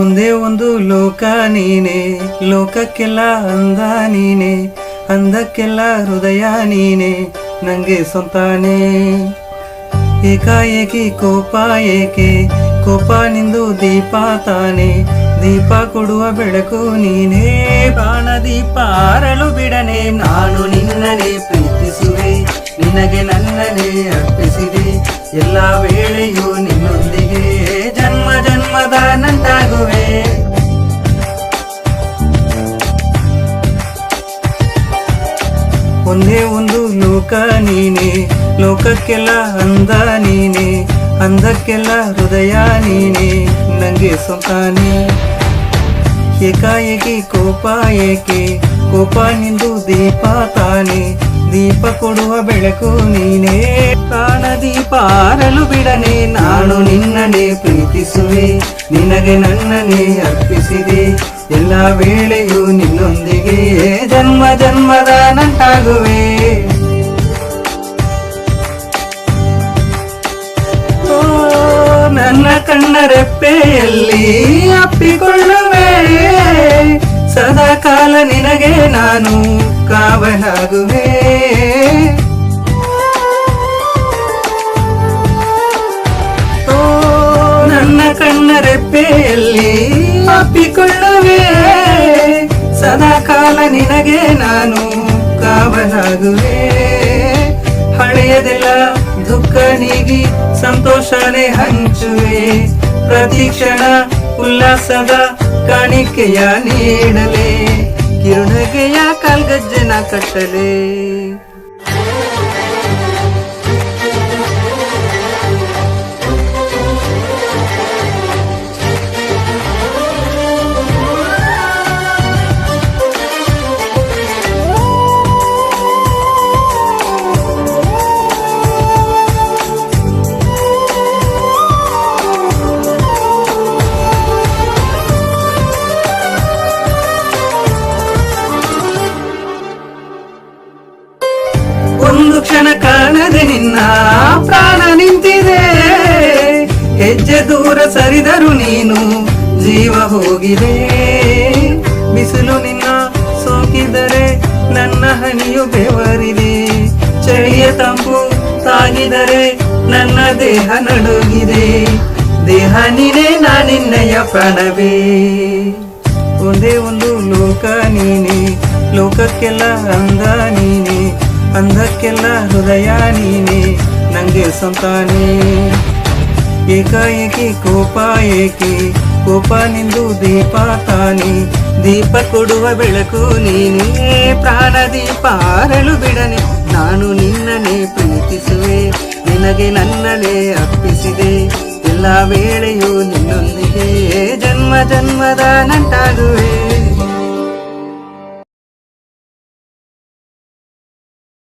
ಒಂದೇ ಒಂದು ಲೋಕ ನೀನೆ, ಲೋಕಕ್ಕೆಲ್ಲ ಅಂದ ನೀನೆ, ಅಂದಕ್ಕೆಲ್ಲ ಹೃದಯ ನೀನೆ, ನಂಗೆ ಸ್ವಂತಾನೆ. ಏಕಾಏಕಿ ಕೋಪ ಏಕೆ, ಕೋಪ ನಿಂದು ದೀಪ ತಾನೆ, ದೀಪ ಕೊಡುವ ಬೆಳಕು ನೀನೇ. ಪ್ರಾಣ ದೀಪ ಆರಲು ಬಿಡನೆ, ನಾನು ನಿನ್ನನೆ ಪ್ರೀತಿಸುವೆ, ನಿನಗೆ ನನ್ನನೆ ಅರ್ಪಿಸಿದೆ. ಎಲ್ಲ ವೇಳೆಯೂ ನಿನ್ನೊಂದಿಗೆ ಜನ್ಮ ಜನ್ಮದ ನಂಟಾಗುವೆ. ಒಂದೇ ಒಂದು ಲೋಕ ನೀನೆ, ಲೋಕಕ್ಕೆಲ್ಲ ಅಂದ ನೀನೆ, ಅಂದಕ್ಕೆಲ್ಲ ಹೃದಯ ನೀನೆ, ನಂಗೆ ಸ್ವಂತಾನೆ. ಏಕಾಏಕಿ ಕೋಪ ಏಕೆ, ಕೋಪ ನಿಂದು ದೀಪ ತಾನೆ, ದೀಪ ಕೊಡುವ ಬೆಳಕು ನೀನೇ. ಪ್ರಾಣ ದೀಪ ಆರಲು ಬಿಡನೆ, ನಾನು ನಿನ್ನನೆ ಪ್ರೀತಿಸುವೆ, ನಿನಗೆ ನನ್ನನೆ ಅರ್ಪಿಸಿದೆ. ಎಲ್ಲ ವೇಳೆಯೂ ನಿನ್ನೊಂದಿಗೆ ಜನ್ಮ ಜನ್ಮದ ನಂಟಾಗುವೆ. ಓ ನನ್ನ ಕಣ್ಣ ರೆಪ್ಪೆಯಲ್ಲಿ ಅಪ್ಪಿಕೊಳ್ಳುವೆ, ಸದಾ ಕಾಲ ನಿನಗೆ ನಾನು ಕಾವಲಾಗುವೆ. ಓ ನನ್ನ ಕಣ್ಣ ರೆಪ್ಪೆಯಲ್ಲಿ ಅಪ್ಪಿಕೊಳ್ಳುವೆ, ಸದಾ ಕಾಲ ನಿನಗೆ ನಾನು ಕಾವಲಾಗುವೆ. ಹಳೆಯದೆಲ್ಲ ದುಃಖ ನೀಗಿ ಸಂತೋಷನೇ ಹಂಚುವೆ, ಪ್ರತಿ ಕ್ಷಣ ಉಲ್ಲಾಸದ ಕಾಣಿಕೆಯ ನೀಡಲೆ, ಕಿರುನಗೆಯ ಕಾಲ್ಗಜ್ಜೆನ ಕಟ್ಟಲೆ. ಒಂದು ಕ್ಷಣ ಕಾಣದೆ ನಿನ್ನ ಪ್ರಾಣ ನಿಂತಿದೆ, ಹೆಜ್ಜೆ ದೂರ ಸರಿದರು ನೀನು ಜೀವ ಹೋಗಿದೆ. ಬಿಸಿಲು ನಿನ್ನ ಸೋಕಿದರೆ ನನ್ನ ಹನಿಯು ಬೆವರಿದೆ, ಚಳಿಯ ತಂಪು ತಾಗಿದರೆ ನನ್ನ ದೇಹ ನಡುಗಿದೆ. ದೇಹ ನೀನೇ ನಾನಿನ್ನಯ ಪ್ರಾಣವೇ. ಒಂದೇ ಒಂದು ಲೋಕ ನೀನೆ, ಲೋಕಕ್ಕೆಲ್ಲ ಅಂದ ನೀನೆ, ಅಂದಕ್ಕೆಲ್ಲ ಹೃದಯ ನೀನೆ, ನಂಗೆ ಸ್ವಂತಾನೆ. ಏಕಾಏಕಿ ಕೋಪ ಏಕೆ, ಕೋಪ ನಿಂದು ದೀಪ ತಾನೆ, ದೀಪ ಕೊಡುವ ಬೆಳಕು ನೀನೇ. ಪ್ರಾಣ ದೀಪ ಆರಲು ಬಿಡನೆ, ನಾನು ನಿನ್ನನೆ ಪ್ರೀತಿಸುವೆ, ನಿನಗೆ ನನ್ನನೆ ಅರ್ಪಿಸಿದೆ. ಎಲ್ಲ ವೇಳೆಯೂ ನಿನ್ನೊಂದಿಗೆ ಜನ್ಮ ಜನ್ಮದ ನಂಟಾಗುವೆ.